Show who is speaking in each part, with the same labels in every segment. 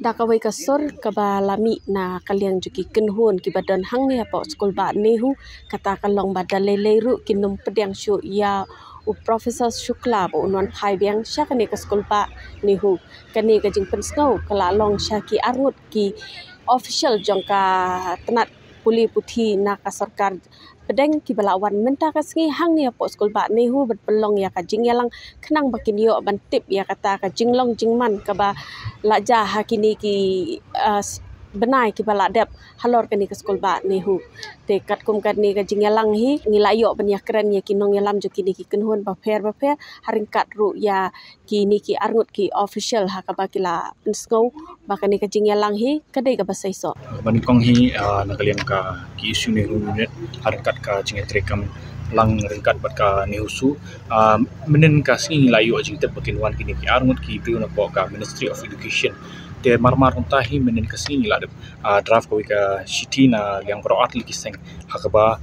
Speaker 1: dakawai kasor kabalami na kaliang juki kenhun ki badan hang ni apa skulbah NEHU kata kalong badale leru kinum pediang syu ya Prof PS Shukla bo unwan phai biang sya kani ka skulbah NEHU kani ka jing pensno kala long sya ki arngut ki official jong ka Tnad Pule la Puthi na ka sorkar pedeng ki balawan mynta ka sngi hang ni apa skulbah NEHU berpelong ya ka jingyalang kenang bakin yo bantip ya kata ka jinglong jingman ka ba laja hakini ki benai ki bala dep halor kani ka skulbah NEHU te kat kum kat ni ka jingyalang hi ngilayo banya keren ya kinong yalam jo kini ki kenhun ba pher haringkat ru ya kini ki arngut ki official ha ka ba kila nsgo ba kani ka jingyalang hi kadai ka basai so
Speaker 2: banikong hi nakalian ka ki isu NEHU unit haringkat ka jingetrekam lang ringkat bat ka NEHU menen ka singi layu ajing tep bakin wan kini ki arngut ki priu na po ka Ministry of Education te marmar untahi menen ka singi la draft ko ka shiti na yang pro atli ki seng hakaba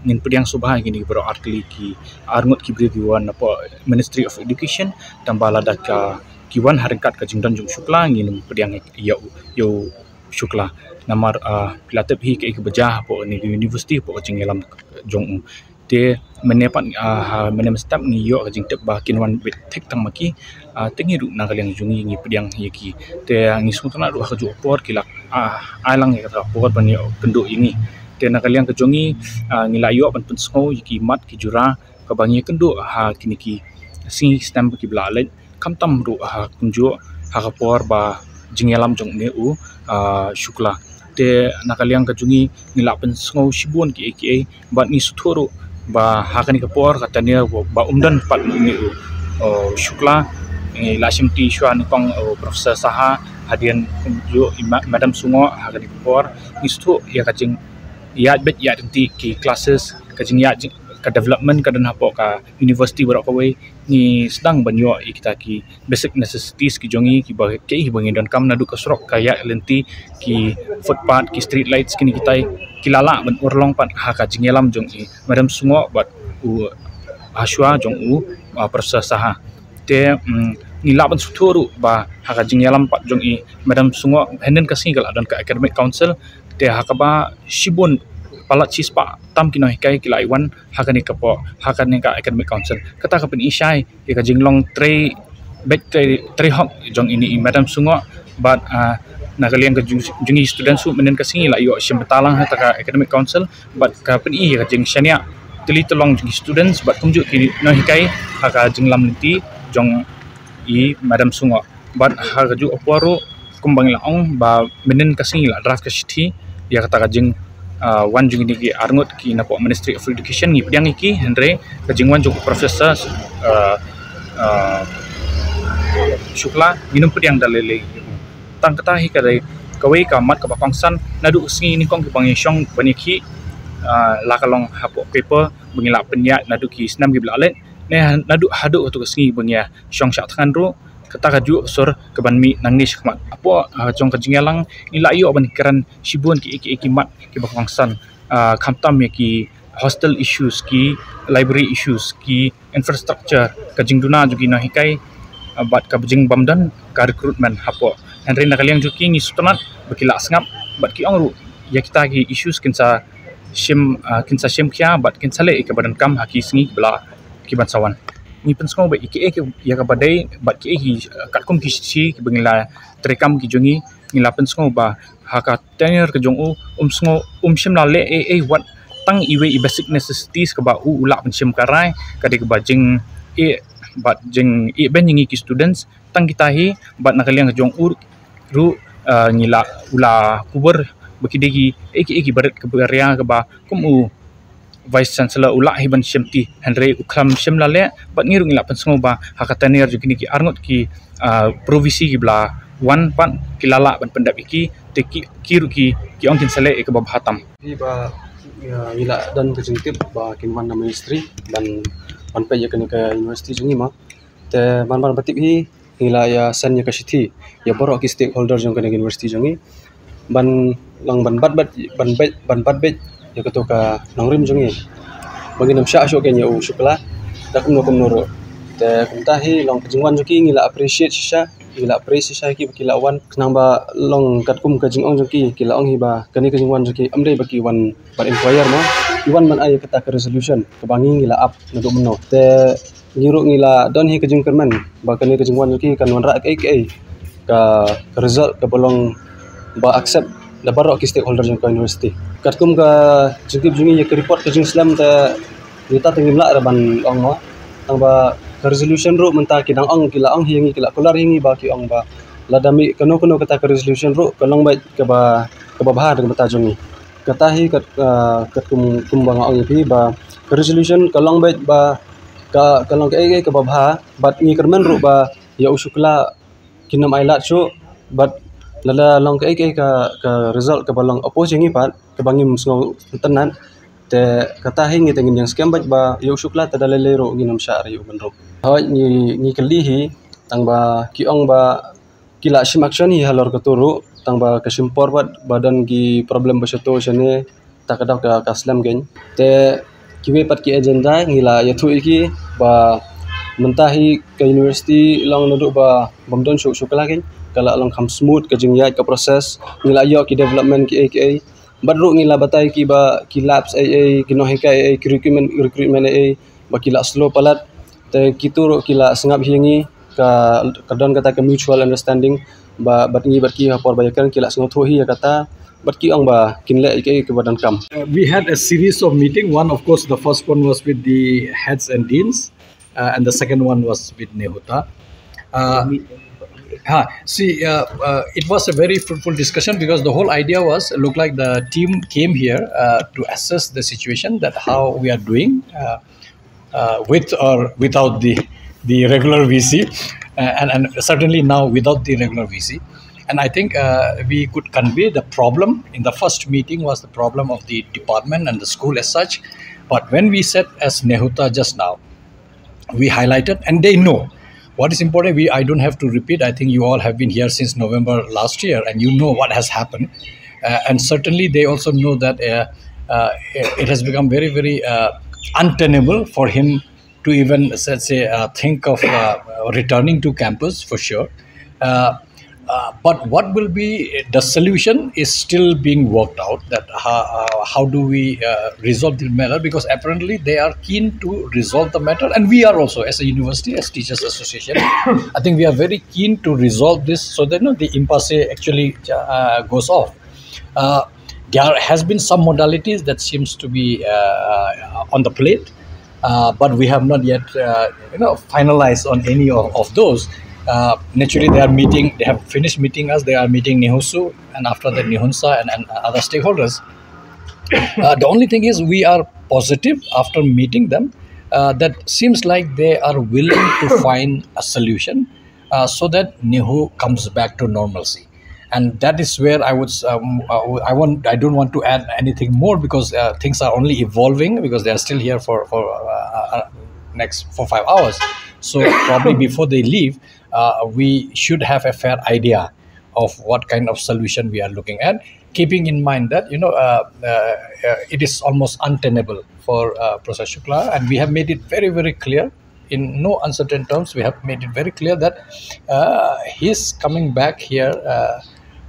Speaker 2: ngin pediang subha gini pro atli ki arngut ki priu wan na po Ministry of Education tambah lada ka kiwan haringkat ka jingdan jong Shukla ngin pediang yo Shukla namar pilatep hi ke bejah po ni university po jinglam jong te menepat menem step ni yo jing tep ba kinwan bit thek tang maki tengi ru na kaliang jungi ngi pediang yeki te ngi sutna ru ka ju por kilak ailang ya ka por ban yo kendo ini te na kaliang ka jungi ngi layo ban pun sngo yeki mat ki jura ka bangi kendo kini ki sing stamp ki blale kam tam ru kunjo ka por ba jingyalam jong NEHU Shukla te nakaliang ka jungi ngila pen sngo shibun ki bat ni suthuru ba hakani ka por katania ba umdan pat NEHU Shukla la simti shwan kong professor saha hadian jo madam sungo hakani ka por ni suthu ya kajing ya bet ya ti ki classes kajing ya ka development ka dan hapo ka university berapa way ni sedang banyo kita ki basic necessities ki jongi ki ba ke bangi dan kam nadu ka srok kaya lenti ki footpath ki street lights kini kita kilala ban urlong pat ha ka jingelam jong madam sungo bat ashwa jong proses saha te ni laban suturu ba ha ka jingelam pat jong madam sungo henden ka singal dan ka academic council te ha ka ba shibun palat cispa tam kino hikai kila iwan hakani kapo hakani ka academic council kata ka pen isai ka jinglong tre hok jong ini madam sungo but nakaliang ka jungi students su menen ka singi la yo simbetalang ha ka academic council but ka pen ka jing shania tili tolong jungi students but kumju ki no hikai ka jinglam linti jong madam sungo but ha ka ju oporo kumbang laong ba menen ka singi la draft ka shiti ya kata ka jing wan jung ni arngut ki na po Ministry of Education ni pediang iki Andre ka jingwan jung Professor Shukla minum pediang dalele tang kata hi kadai kawai ka mat ka pangsan nadu singi ni kong ki bangyong baniki la kalong hapo paper bangila penya nadu ki snam gi blalet ne nadu hadu to singi bangya shong sha than ro kata kaju sor kebanmi nangni shkmat apo jong ka jingyalang ila yo ban keran shibun ki mat ki bangsan khamtam ki hostel issues ki library issues ki infrastructure ka jingduna jugi na hikai bat ka jing bamdan ka recruitment hapo henry nakaliang juki ni sutnat bakila sngap bat ki ongru ya kita ki issues kinsa shim kya bat kinsale ka badan kam haki singi bla ki bansawan ni pensong ba iki ya ka badai bat ki katkum ki si ki bangila trekam ki jongi ngila pensong ba haka tenir ke jong sngo shim la le what tang iwe basic necessities ka ba ula pensim karai ka de ba jing bat jing benyi ki students tang kita hi bat nakaliang jong ru ngila ula kuber bakidegi eki barat ke barya ka ba kum Vice Chancellor ulah hiban syamti Henry uklam syamla le bat ngirung ila pensong ba hakatanir jukini ki arngot ki provisi ki bla wan pan kilala ban pendap iki te kiru ki ongkin sale ke bab hatam
Speaker 3: hi ba ila dan kejengtip ba kinwan na ministry dan pan pe yakni ka university jungi ma te man batip hi ila ya sen ya kasithi ya borok ki stakeholder jong ka university jungi ban lang ban bat bet ya ketua nongrim jungi bagi nam sya asok kenya Shukla dak no komnoro te kumtahi long kejingwan juki ngila appreciate sya ila praise sai ki kila wan nang ba long kat kum ka jingong jaki kila ong hi ba kani ka jingwan jaki amre ba ki wan par inquire ma iwan man ay kata ka resolution ka bangi ila up na do meno te ngiru ngila don hi ka jing kerman ba kani ka jingwan jaki kan wan ra kai ka result ka bolong ba accept da barok ki stakeholder jang ka university kat kum ka jingip jungi ya ka report ka jing slam ta kita tingim la ban ong ma tang ba resolution ru menta kidang ong kila ong hingi kila kular hingi ba ki ong ba ladami kano kata ka resolution ru kalong ba ka bahar ka mata jungi kata hi kat kum bang ong hi ba resolution kalong ba ka kalong ka babha bat ni kerman ru ba ya usukla kinam ailat chu but lala long ka result ka balong oppose hingi pat ka bangim sngo Tnad te kata hi ngi tengin yang skhem ba ya usukla ta dalele ro nginam syari uban ro ha ni kali hi tang ba ki ong ba kila sim action hi halor ka turu tang ba kasimpor badan ki problem ba seto sene takadaw ka slam gen te kiwe pat ki agenda ngila ya thu iki ba mentahi ke university long noduk ba bomdon Shukla gen kala long kham smooth ka jingyat ka proses ngila yo ki development ki badru ngila batai ki ba ki labs ai kinohi ka ai recruitment ai ba kila slow palat te kituro kila sengap hingi ka kadon kata ka mutual understanding ba batngi batki hapor bayakan kila sengau thohi kata batki ong ba kinle ke badan kam.
Speaker 4: We had a series of meeting. One, of course, the first one was with the heads and deans, and the second one was with NEHUTA. It was a very fruitful discussion because the whole idea was look like the team came here to assess the situation, that how we are doing with or without the regular VC, and certainly now without the regular VC. And I think we could convey the problem in the first meeting was the problem of the department and the school as such. But when we said as NEHUTA just now, we highlighted, and they know what is important. I don't have to repeat. I think you all have been here since November last year, and you know what has happened. And certainly they also know that it has become very, very untenable for him to even, let's say, think of returning to campus for sure. But what will be the solution is still being worked out, that how do we resolve the matter, because apparently they are keen to resolve the matter, and we are also as a university, as Teachers Association, I think we are very keen to resolve this so that the impasse actually goes off. There has been some modalities that seems to be on the plate, but we have not yet finalized on any of those. Naturally, they have finished meeting us. They are meeting NEHU, and after that NEHUTA and other stakeholders. The only thing is we are positive after meeting them, that seems like they are willing to find a solution so that NEHU comes back to normalcy. And that is where I don't want to add anything more, because things are only evolving, because they are still here for next 4-5 hours. So probably before they leave, we should have a fair idea of what kind of solution we are looking at, keeping in mind that it is almost untenable for Professor Shukla, and we have made it very, very clear in no uncertain terms. We have made it very clear that his coming back here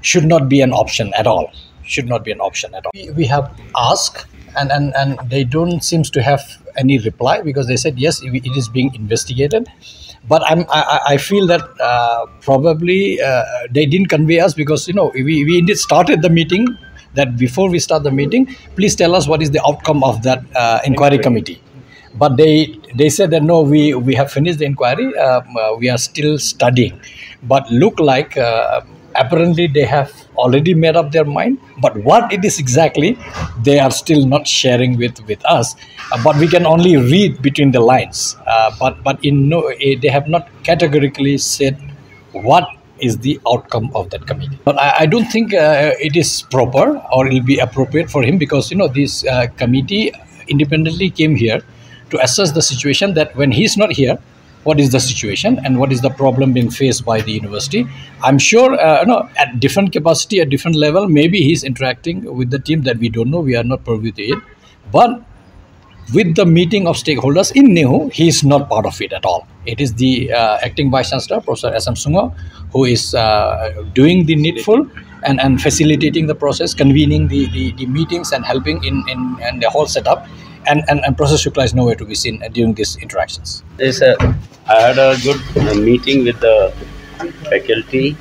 Speaker 4: should not be an option at all. Should not be an option at all. We have asked, and they don't seem to have any reply, because they said yes, it is being investigated. But I feel that probably they didn't convey us, because we indeed started the meeting, that before we start the meeting, please tell us what is the outcome of that inquiry committee. But they said that no, we have finished the inquiry, we are still studying. But look like apparently they have already made up their mind, but what it is exactly, they are still not sharing with us. But we can only read between the lines. But they have not categorically said what is the outcome of that committee. But I don't think it is proper, or it will be appropriate for him, because this committee independently came here to assess the situation, that when he's not here, what is the situation and what is the problem being faced by the university. I'm sure at different capacity, at different level, maybe he's interacting with the team that we don't know, we are not privy to it. But with the meeting of stakeholders in NEHU, he is not part of it at all. It is the acting Vice Chancellor, Professor S.M. Sungo, who is doing the needful and facilitating the process, convening the meetings and helping in the whole setup. And Professor Shukla is nowhere to be seen during these interactions.
Speaker 5: I had a good meeting with the faculty,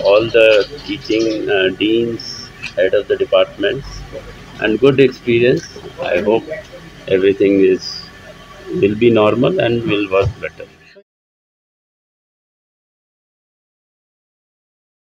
Speaker 5: all the teaching deans, head of the departments, and good experience. I hope everything will be normal and will work better.